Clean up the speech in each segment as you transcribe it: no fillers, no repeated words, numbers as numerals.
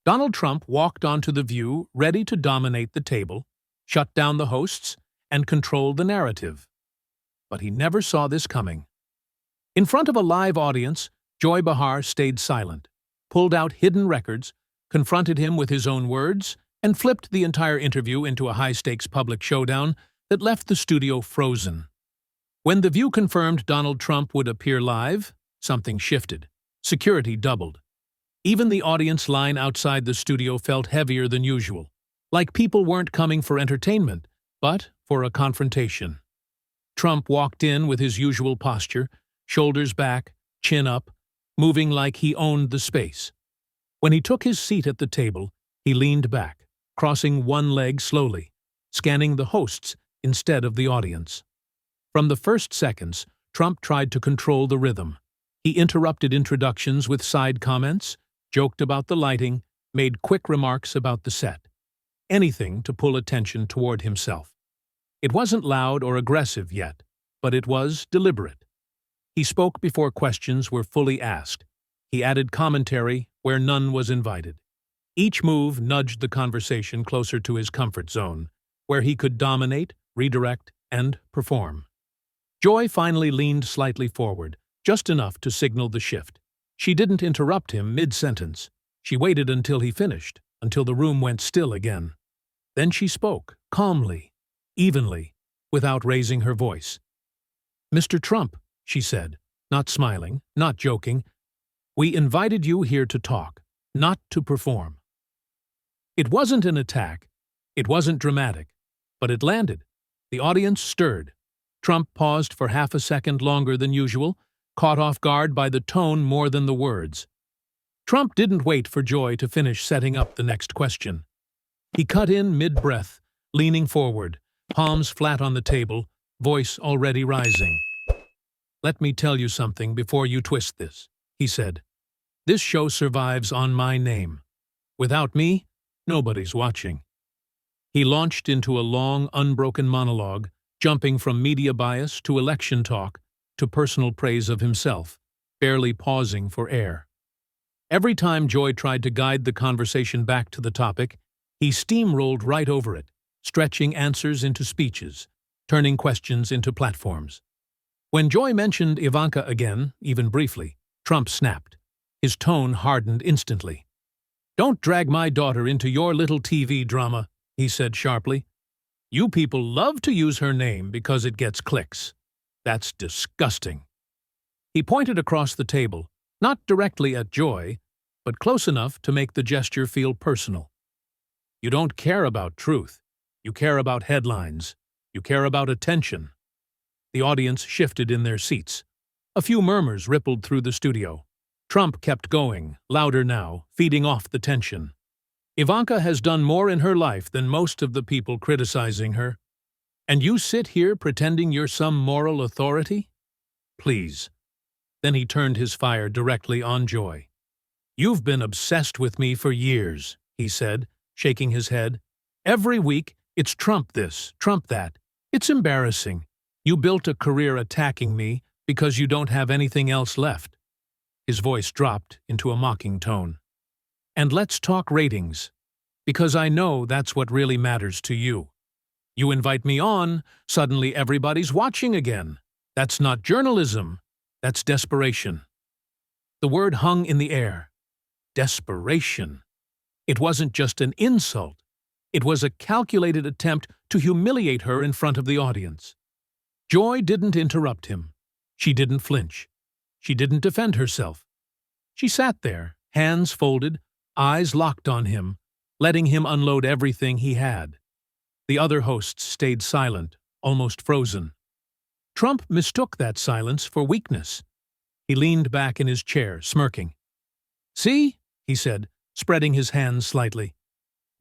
Donald Trump walked onto the View, ready to dominate the table, shut down the hosts, and control the narrative. But he never saw this coming. In front of a live audience, Joy Behar stayed silent, pulled out hidden records, confronted him with his own words, and flipped the entire interview into a high-stakes public showdown that left the studio frozen. When The View confirmed Donald Trump would appear live, something shifted. Security doubled. Even the audience line outside the studio felt heavier than usual, like people weren't coming for entertainment, but for a confrontation. Trump walked in with his usual posture, shoulders back, chin up, moving like he owned the space. When he took his seat at the table, he leaned back, crossing one leg slowly, scanning the hosts instead of the audience. From the first seconds, Trump tried to control the rhythm. He interrupted introductions with side comments, joked about the lighting, made quick remarks about the set. Anything to pull attention toward himself. It wasn't loud or aggressive yet, but it was deliberate. He spoke before questions were fully asked. He added commentary where none was invited. Each move nudged the conversation closer to his comfort zone, where he could dominate, redirect, and perform. Joy finally leaned slightly forward, just enough to signal the shift. She didn't interrupt him mid-sentence. She waited until he finished, until the room went still again. Then she spoke, calmly, evenly, without raising her voice. "Mr. Trump," she said, not smiling, not joking, "we invited you here to talk, not to perform." It wasn't an attack. It wasn't dramatic. But it landed. The audience stirred. Trump paused for half a second longer than usual, caught off guard by the tone more than the words. Trump didn't wait for Joy to finish setting up the next question. He cut in mid-breath, leaning forward, palms flat on the table, voice already rising. "Let me tell you something before you twist this," he said. "This show survives on my name. Without me, nobody's watching." He launched into a long, unbroken monologue, jumping from media bias to election talk to personal praise of himself, barely pausing for air. Every time Joy tried to guide the conversation back to the topic, he steamrolled right over it, stretching answers into speeches, turning questions into platforms. When Joy mentioned Ivanka again, even briefly, Trump snapped. His tone hardened instantly. "Don't drag my daughter into your little TV drama," he said sharply. "You people love to use her name because it gets clicks. That's disgusting." He pointed across the table, not directly at Joy, but close enough to make the gesture feel personal. "You don't care about truth. You care about headlines. You care about attention." The audience shifted in their seats. A few murmurs rippled through the studio. Trump kept going, louder now, feeding off the tension. "Ivanka has done more in her life than most of the people criticizing her. And you sit here pretending you're some moral authority? Please." Then he turned his fire directly on Joy. "You've been obsessed with me for years," he said, shaking his head. "Every week, it's Trump this, Trump that. It's embarrassing. You built a career attacking me because you don't have anything else left." His voice dropped into a mocking tone. "And let's talk ratings, because I know that's what really matters to you. You invite me on, suddenly everybody's watching again. That's not journalism. That's desperation." The word hung in the air. Desperation. It wasn't just an insult. It was a calculated attempt to humiliate her in front of the audience. Joy didn't interrupt him. She didn't flinch. She didn't defend herself. She sat there, hands folded, eyes locked on him, letting him unload everything he had. The other hosts stayed silent, almost frozen. Trump mistook that silence for weakness. He leaned back in his chair, smirking. "See?" he said, spreading his hands slightly.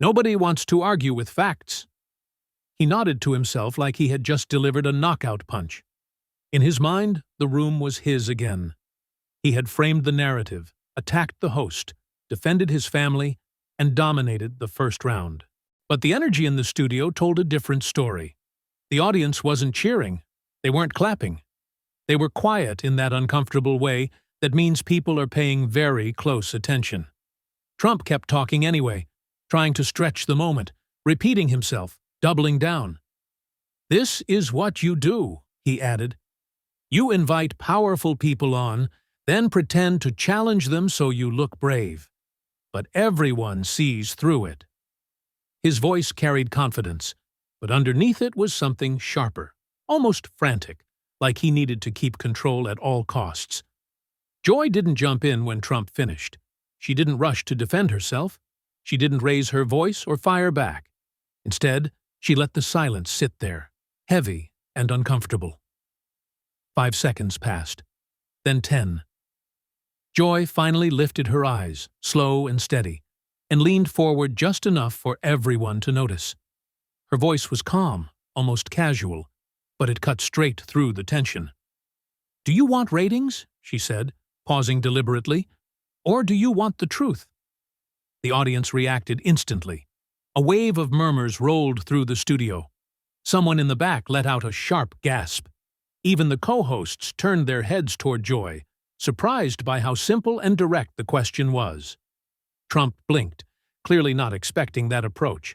"Nobody wants to argue with facts." He nodded to himself like he had just delivered a knockout punch. In his mind, the room was his again. He had framed the narrative, attacked the host, defended his family, and dominated the first round. But the energy in the studio told a different story. The audience wasn't cheering. They weren't clapping. They were quiet in that uncomfortable way that means people are paying very close attention. Trump kept talking anyway, trying to stretch the moment, repeating himself, doubling down. "This is what you do," he added. "You invite powerful people on, then pretend to challenge them so you look brave. But everyone sees through it." His voice carried confidence, but underneath it was something sharper, almost frantic, like he needed to keep control at all costs. Joy didn't jump in when Trump finished. She didn't rush to defend herself. She didn't raise her voice or fire back. Instead, she let the silence sit there, heavy and uncomfortable. 5 seconds passed, then 10. Joy finally lifted her eyes, slow and steady, and leaned forward just enough for everyone to notice. Her voice was calm, almost casual, but it cut straight through the tension. "Do you want ratings?" she said, pausing deliberately. "Or do you want the truth?" The audience reacted instantly. A wave of murmurs rolled through the studio. Someone in the back let out a sharp gasp. Even the co-hosts turned their heads toward Joy, surprised by how simple and direct the question was. Trump blinked, clearly not expecting that approach.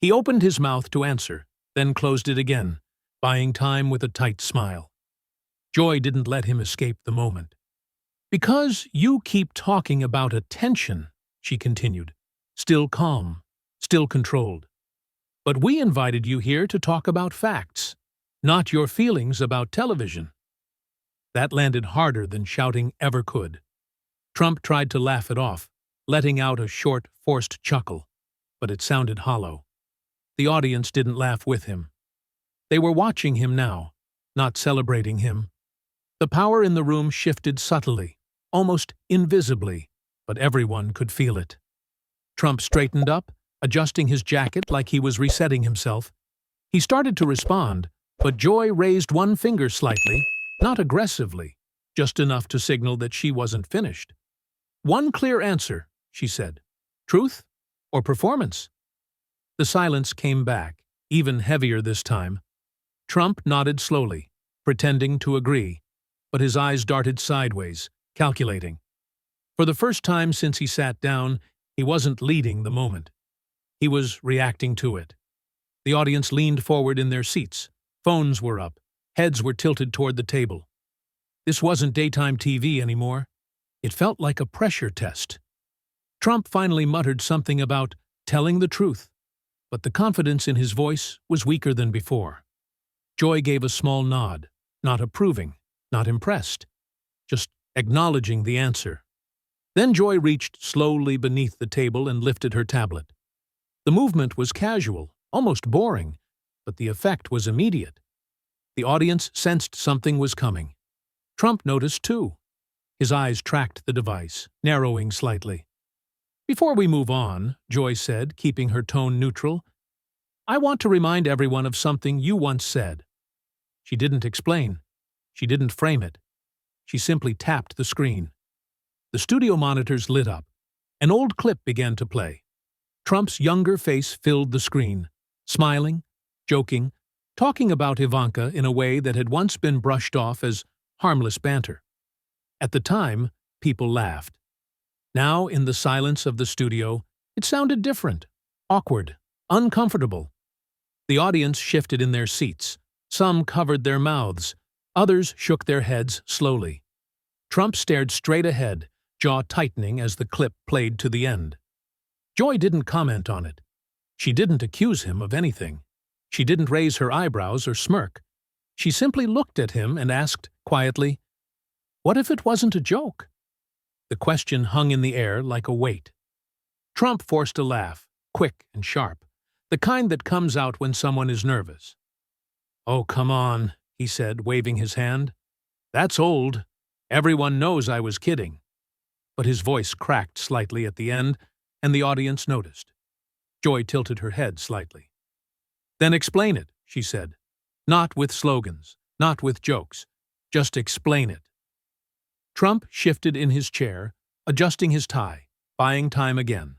He opened his mouth to answer, then closed it again, buying time with a tight smile. Joy didn't let him escape the moment. "Because you keep talking about attention," she continued, still calm, still controlled. "But we invited you here to talk about facts, not your feelings about television." That landed harder than shouting ever could. Trump tried to laugh it off, letting out a short, forced chuckle, but it sounded hollow. The audience didn't laugh with him. They were watching him now, not celebrating him. The power in the room shifted subtly, almost invisibly, but everyone could feel it. Trump straightened up, adjusting his jacket like he was resetting himself. He started to respond, but Joy raised one finger slightly, not aggressively, just enough to signal that she wasn't finished. "One clear answer," she said. "Truth or performance?" The silence came back, even heavier this time. Trump nodded slowly, pretending to agree, but his eyes darted sideways, calculating. For the first time since he sat down, he wasn't leading the moment. He was reacting to it. The audience leaned forward in their seats. Phones were up. Heads were tilted toward the table. This wasn't daytime TV anymore. It felt like a pressure test. Trump finally muttered something about telling the truth, but the confidence in his voice was weaker than before. Joy gave a small nod, not approving, not impressed, just acknowledging the answer. Then Joy reached slowly beneath the table and lifted her tablet. The movement was casual, almost boring, but the effect was immediate. The audience sensed something was coming. Trump noticed too. His eyes tracked the device, narrowing slightly. "Before we move on," Joy said, keeping her tone neutral, "I want to remind everyone of something you once said." She didn't explain. She didn't frame it. She simply tapped the screen. The studio monitors lit up. An old clip began to play. Trump's younger face filled the screen, smiling, joking, talking about Ivanka in a way that had once been brushed off as harmless banter. At the time, people laughed. Now, in the silence of the studio, it sounded different, awkward, uncomfortable. The audience shifted in their seats. Some covered their mouths. Others shook their heads slowly. Trump stared straight ahead, jaw tightening as the clip played to the end. Joy didn't comment on it. She didn't accuse him of anything. She didn't raise her eyebrows or smirk. She simply looked at him and asked, quietly, "What if it wasn't a joke?" The question hung in the air like a weight. Trump forced a laugh, quick and sharp, the kind that comes out when someone is nervous. "Oh, come on," he said, waving his hand. "That's old. Everyone knows I was kidding." But his voice cracked slightly at the end, and the audience noticed. Joy tilted her head slightly. "Then explain it," she said. "Not with slogans, not with jokes. Just explain it." Trump shifted in his chair, adjusting his tie, buying time again.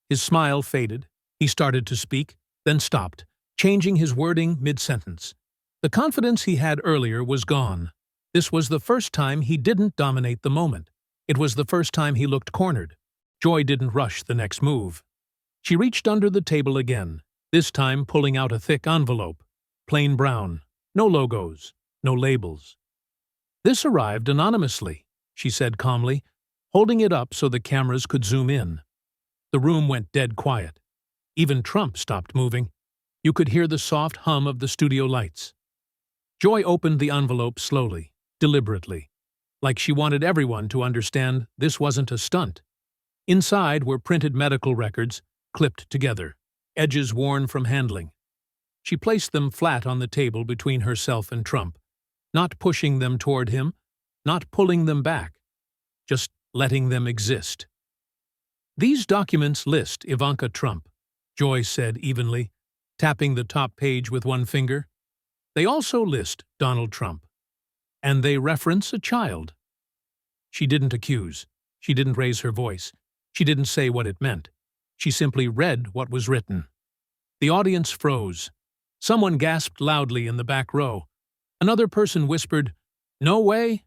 His smile faded. He started to speak, then stopped, changing his wording mid-sentence. The confidence he had earlier was gone. This was the first time he didn't dominate the moment. It was the first time he looked cornered. Joy didn't rush the next move. She reached under the table again, this time pulling out a thick envelope, plain brown, no logos, no labels. "This arrived anonymously," she said calmly, holding it up so the cameras could zoom in. The room went dead quiet. Even Trump stopped moving. You could hear the soft hum of the studio lights. Joy opened the envelope slowly, deliberately, like she wanted everyone to understand this wasn't a stunt. Inside were printed medical records, clipped together, edges worn from handling. She placed them flat on the table between herself and Trump, not pushing them toward him, not pulling them back, just letting them exist. "These documents list Ivanka Trump," Joy said evenly, tapping the top page with one finger. "They also list Donald Trump. And they reference a child." She didn't accuse. She didn't raise her voice. She didn't say what it meant. She simply read what was written. The audience froze. Someone gasped loudly in the back row. Another person whispered, "No way,"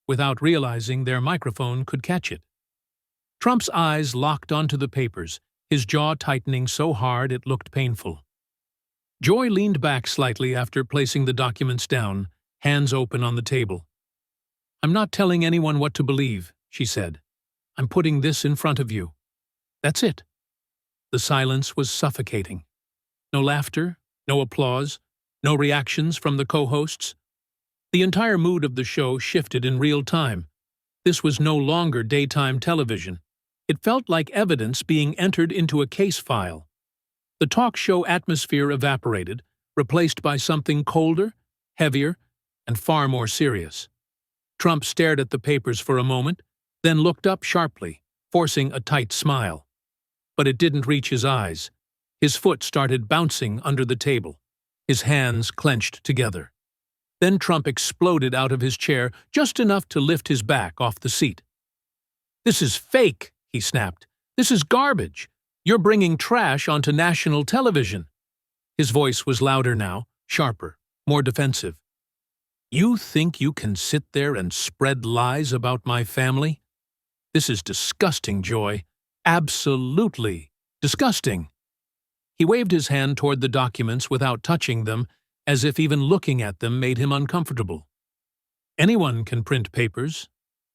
without realizing their microphone could catch it. Trump's eyes locked onto the papers, his jaw tightening so hard it looked painful. Joy leaned back slightly after placing the documents down, hands open on the table. "I'm not telling anyone what to believe," she said. "I'm putting this in front of you. That's it." The silence was suffocating. No laughter, no applause, no reactions from the co-hosts. The entire mood of the show shifted in real time. This was no longer daytime television. It felt like evidence being entered into a case file. The talk show atmosphere evaporated, replaced by something colder, heavier, and far more serious. Trump stared at the papers for a moment, then looked up sharply, forcing a tight smile. But it didn't reach his eyes. His foot started bouncing under the table, his hands clenched together. Then Trump exploded out of his chair just enough to lift his back off the seat. "This is fake," he snapped. "This is garbage. You're bringing trash onto national television." His voice was louder now, sharper, more defensive. "You think you can sit there and spread lies about my family? This is disgusting, Joy. Absolutely disgusting." He waved his hand toward the documents without touching them, as if even looking at them made him uncomfortable. "Anyone can print papers.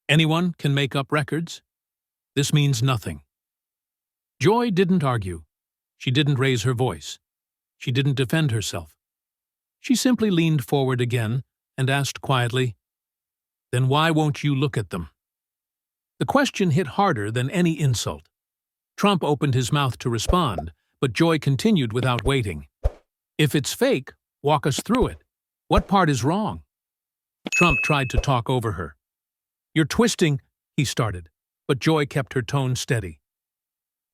Anyone can make up records. This means nothing." Joy didn't argue. She didn't raise her voice. She didn't defend herself. She simply leaned forward again and asked quietly, "Then why won't you look at them?" The question hit harder than any insult. Trump opened his mouth to respond, but Joy continued without waiting. "If it's fake, walk us through it. What part is wrong?" Trump tried to talk over her. "You're twisting," he started, but Joy kept her tone steady.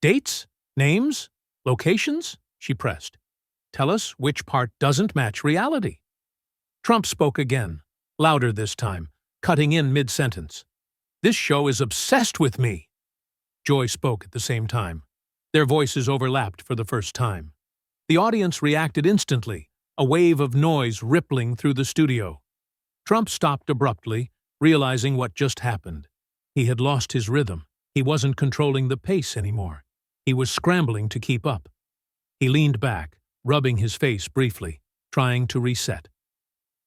"Dates? Names? Locations?" she pressed. "Tell us which part doesn't match reality." Trump spoke again, louder this time, cutting in mid-sentence. "This show is obsessed with me." Joy spoke at the same time. Their voices overlapped for the first time. The audience reacted instantly, a wave of noise rippling through the studio. Trump stopped abruptly, realizing what just happened. He had lost his rhythm. He wasn't controlling the pace anymore. He was scrambling to keep up. He leaned back, rubbing his face briefly, trying to reset.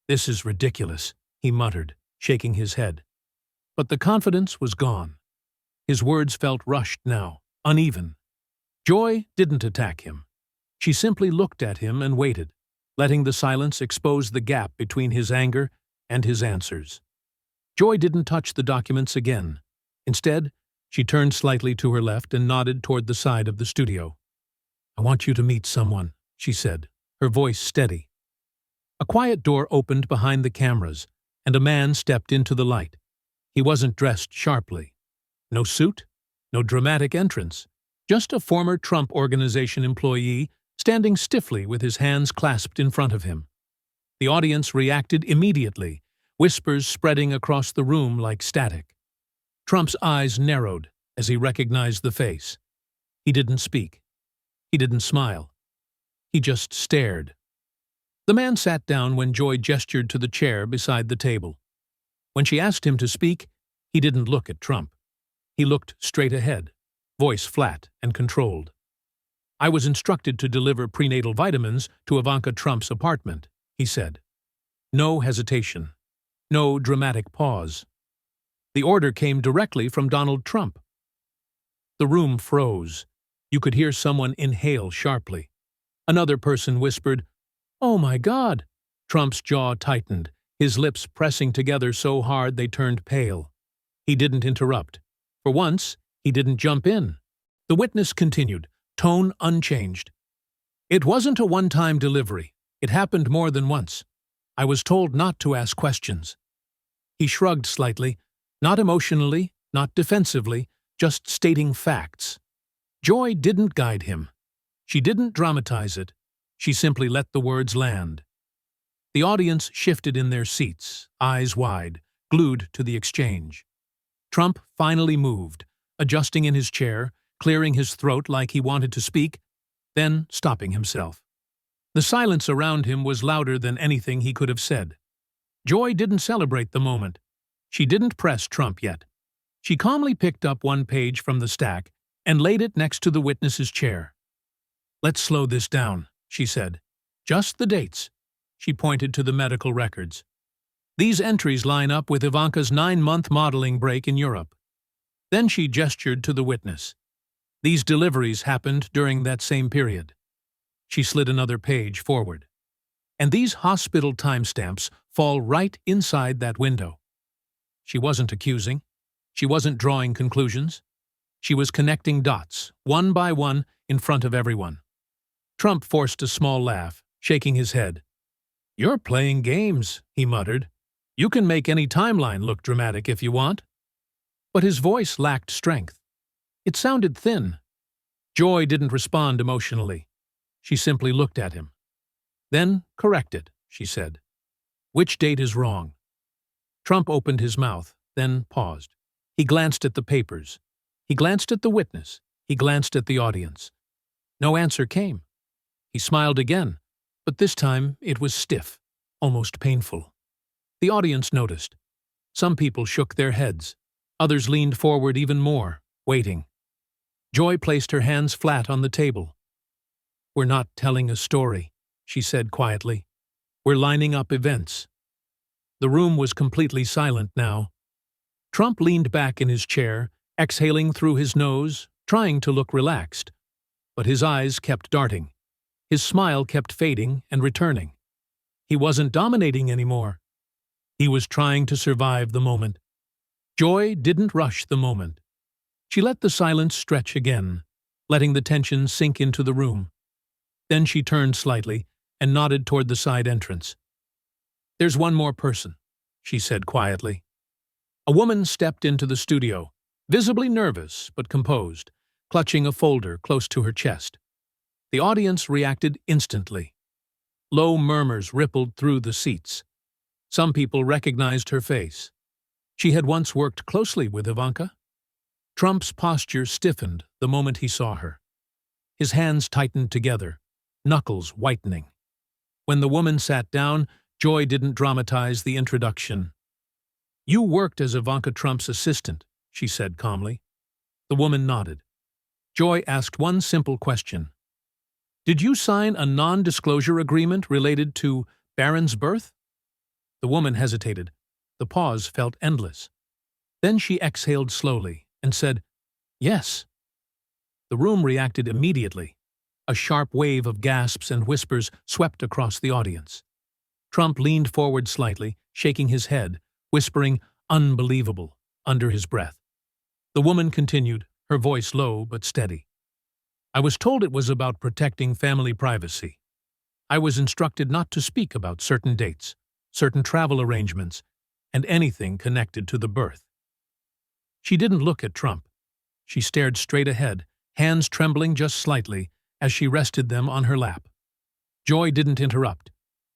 "This is ridiculous," he muttered, shaking his head. But the confidence was gone. His words felt rushed now, uneven. Joy didn't attack him. She simply looked at him and waited, letting the silence expose the gap between his anger and his answers. Joy didn't touch the documents again. Instead, she turned slightly to her left and nodded toward the side of the studio. "I want you to meet someone," she said, her voice steady. A quiet door opened behind the cameras, and a man stepped into the light. He wasn't dressed sharply. No suit, no dramatic entrance, just a former Trump Organization employee standing stiffly with his hands clasped in front of him. The audience reacted immediately, whispers spreading across the room like static. Trump's eyes narrowed as he recognized the face. He didn't speak. He didn't smile. He just stared. The man sat down when Joy gestured to the chair beside the table. When she asked him to speak, he didn't look at Trump. He looked straight ahead, voice flat and controlled. "I was instructed to deliver prenatal vitamins to Ivanka Trump's apartment," he said. No hesitation. No dramatic pause. The order came directly from Donald Trump. The room froze. You could hear someone inhale sharply. Another person whispered, "Oh my God!" Trump's jaw tightened, his lips pressing together so hard they turned pale. He didn't interrupt. For once, he didn't jump in. The witness continued, tone unchanged. "It wasn't a one-time delivery. It happened more than once. I was told not to ask questions." He shrugged slightly, not emotionally, not defensively, just stating facts. Joy didn't guide him. She didn't dramatize it. She simply let the words land. The audience shifted in their seats, eyes wide, glued to the exchange. Trump finally moved, adjusting in his chair, clearing his throat like he wanted to speak, then stopping himself. The silence around him was louder than anything he could have said. Joy didn't celebrate the moment. She didn't press Trump yet. She calmly picked up one page from the stack and laid it next to the witness's chair. "Let's slow this down," she said. "Just the dates." She pointed to the medical records. "These entries line up with Ivanka's 9-month modeling break in Europe." Then she gestured to the witness. "These deliveries happened during that same period." She slid another page forward. "And these hospital timestamps fall right inside that window." She wasn't accusing. She wasn't drawing conclusions. She was connecting dots, one by one, in front of everyone. Trump forced a small laugh, shaking his head. "You're playing games," he muttered. "You can make any timeline look dramatic if you want." But his voice lacked strength. It sounded thin. Joy didn't respond emotionally. She simply looked at him. "Then correct it," she said. "Which date is wrong?" Trump opened his mouth, then paused. He glanced at the papers. He glanced at the witness. He glanced at the audience. No answer came. He smiled again, but this time it was stiff, almost painful. The audience noticed. Some people shook their heads. Others leaned forward even more, waiting. Joy placed her hands flat on the table. "We're not telling a story," she said quietly. "We're lining up events." The room was completely silent now. Trump leaned back in his chair, exhaling through his nose, trying to look relaxed. But his eyes kept darting. His smile kept fading and returning. He wasn't dominating anymore. He was trying to survive the moment. Joy didn't rush the moment. She let the silence stretch again, letting the tension sink into the room. Then she turned slightly and nodded toward the side entrance. "There's one more person," she said quietly. A woman stepped into the studio, visibly nervous but composed, clutching a folder close to her chest. The audience reacted instantly. Low murmurs rippled through the seats. Some people recognized her face. She had once worked closely with Ivanka. Trump's posture stiffened the moment he saw her. His hands tightened together, knuckles whitening. When the woman sat down, Joy didn't dramatize the introduction. "You worked as Ivanka Trump's assistant," she said calmly. The woman nodded. Joy asked one simple question. "Did you sign a non-disclosure agreement related to Barron's birth?" The woman hesitated. The pause felt endless. Then she exhaled slowly and said, "Yes." The room reacted immediately. A sharp wave of gasps and whispers swept across the audience. Trump leaned forward slightly, shaking his head, whispering "unbelievable" under his breath. The woman continued, her voice low but steady. "I was told it was about protecting family privacy. I was instructed not to speak about certain dates, certain travel arrangements, and anything connected to the birth." She didn't look at Trump. She stared straight ahead, hands trembling just slightly as she rested them on her lap. Joy didn't interrupt.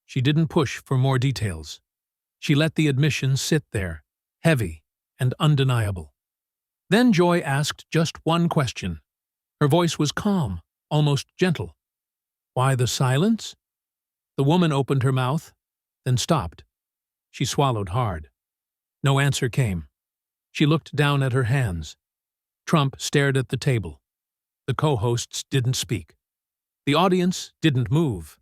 She didn't push for more details. She let the admission sit there, heavy and undeniable. Then Joy asked just one question. Her voice was calm, almost gentle. "Why the silence?" The woman opened her mouth, then stopped. She swallowed hard. No answer came. She looked down at her hands. Trump stared at the table. The co-hosts didn't speak. The audience didn't move.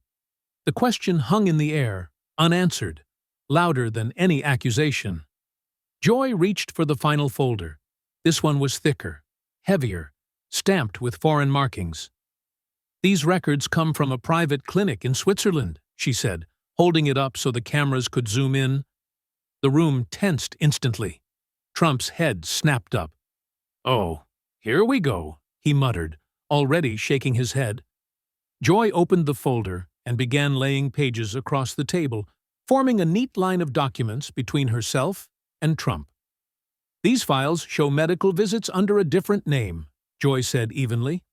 The question hung in the air, unanswered, louder than any accusation. Joy reached for the final folder. This one was thicker, heavier, stamped with foreign markings. "These records come from a private clinic in Switzerland," she said, holding it up so the cameras could zoom in. The room tensed instantly. Trump's head snapped up. "Oh, here we go," he muttered, already shaking his head. Joy opened the folder and began laying pages across the table, forming a neat line of documents between herself and Trump. "These files show medical visits under a different name," Joy said evenly.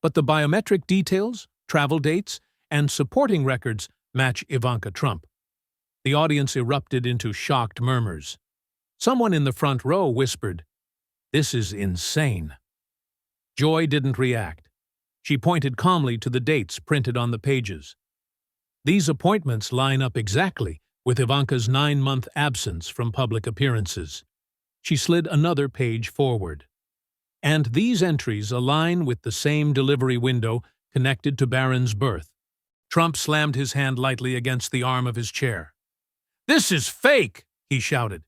"But the biometric details, travel dates, and supporting records match Ivanka Trump." The audience erupted into shocked murmurs. Someone in the front row whispered, "This is insane." Joy didn't react. She pointed calmly to the dates printed on the pages. "These appointments line up exactly with Ivanka's 9-month absence from public appearances." She slid another page forward. "And these entries align with the same delivery window connected to Barron's birth." Trump slammed his hand lightly against the arm of his chair. "This is fake!" he shouted.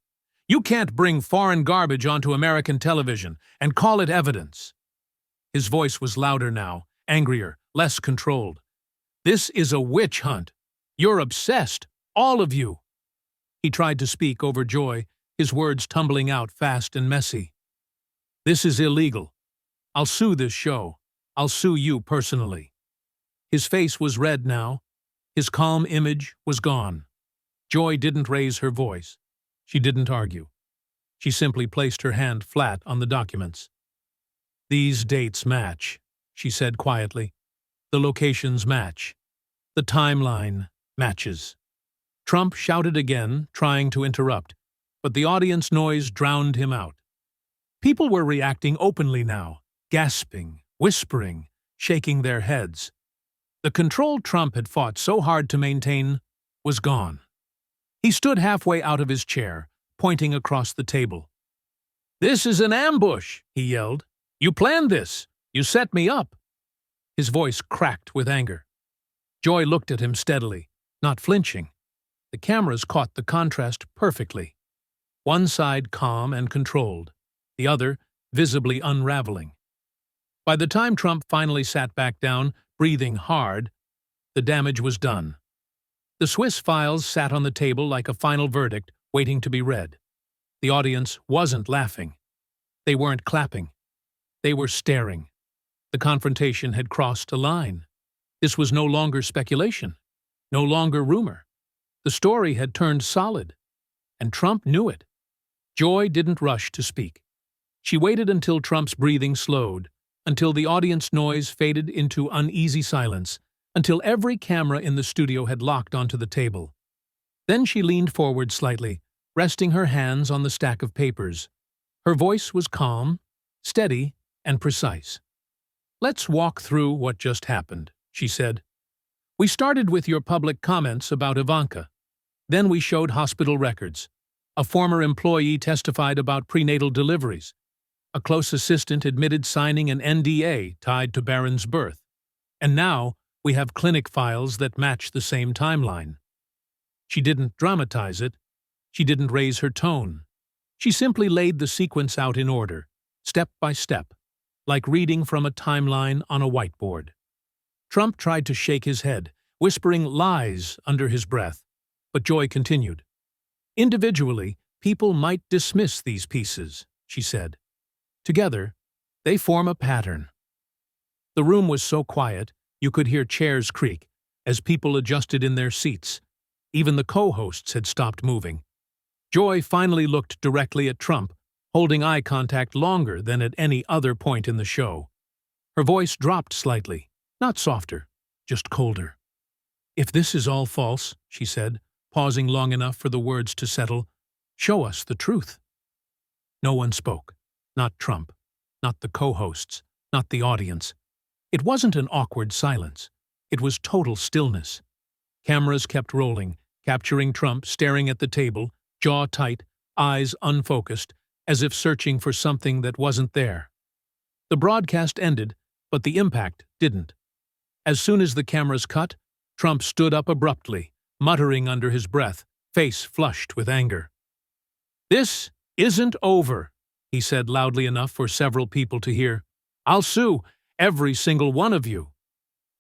"You can't bring foreign garbage onto American television and call it evidence." His voice was louder now, angrier, less controlled. "This is a witch hunt. You're obsessed, all of you." He tried to speak over Joy, his words tumbling out fast and messy. "This is illegal. I'll sue this show. I'll sue you personally." His face was red now. His calm image was gone. Joy didn't raise her voice. She didn't argue. She simply placed her hand flat on the documents. "These dates match," she said quietly. "The locations match. The timeline matches." Trump shouted again, trying to interrupt, but the audience noise drowned him out. People were reacting openly now, gasping, whispering, shaking their heads. The control Trump had fought so hard to maintain was gone. He stood halfway out of his chair, pointing across the table. "This is an ambush," he yelled. "You planned this. You set me up." His voice cracked with anger. Joy looked at him steadily, not flinching. The cameras caught the contrast perfectly. One side calm and controlled, the other visibly unraveling. By the time Trump finally sat back down, breathing hard, the damage was done. The Swiss files sat on the table like a final verdict, waiting to be read. The audience wasn't laughing. They weren't clapping. They were staring. The confrontation had crossed a line. This was no longer speculation, no longer rumor. The story had turned solid, and Trump knew it. Joy didn't rush to speak. She waited until Trump's breathing slowed, until the audience noise faded into uneasy silence, until every camera in the studio had locked onto the table. Then she leaned forward slightly, resting her hands on the stack of papers. Her voice was calm, steady, and precise. "Let's walk through what just happened," she said. "We started with your public comments about Ivanka. Then we showed hospital records. A former employee testified about prenatal deliveries. A close assistant admitted signing an NDA tied to Barron's birth. And now we have clinic files that match the same timeline." She didn't dramatize it. She didn't raise her tone. She simply laid the sequence out in order, step by step, like reading from a timeline on a whiteboard. Trump tried to shake his head, whispering lies under his breath, but Joy continued. "Individually, people might dismiss these pieces," she said. "Together, they form a pattern." The room was so quiet, you could hear chairs creak as people adjusted in their seats. Even the co-hosts had stopped moving. Joy finally looked directly at Trump, holding eye contact longer than at any other point in the show. Her voice dropped slightly, not softer, just colder. "If this is all false," she said, pausing long enough for the words to settle, "show us the truth." No one spoke. Not Trump, not the co-hosts, not the audience. It wasn't an awkward silence. It was total stillness. Cameras kept rolling, capturing Trump staring at the table, jaw tight, eyes unfocused, as if searching for something that wasn't there. The broadcast ended, but the impact didn't. As soon as the cameras cut, Trump stood up abruptly, muttering under his breath, face flushed with anger. "This isn't over," he said loudly enough for several people to hear. "I'll sue every single one of you."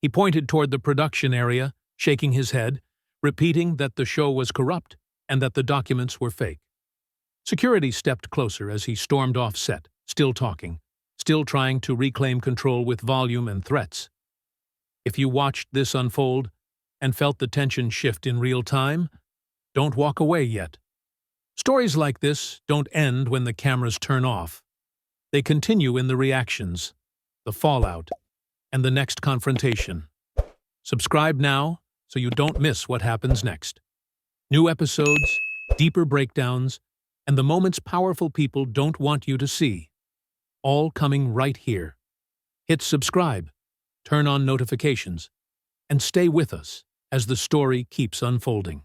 He pointed toward the production area, shaking his head, repeating that the show was corrupt and that the documents were fake. Security stepped closer as he stormed off set, still talking, still trying to reclaim control with volume and threats. If you watched this unfold and felt the tension shift in real time, don't walk away yet. Stories like this don't end when the cameras turn off. They continue in the reactions, the fallout, and the next confrontation. Subscribe now so you don't miss what happens next. New episodes, deeper breakdowns, and the moments powerful people don't want you to see. All coming right here. Hit subscribe, turn on notifications, and stay with us as the story keeps unfolding.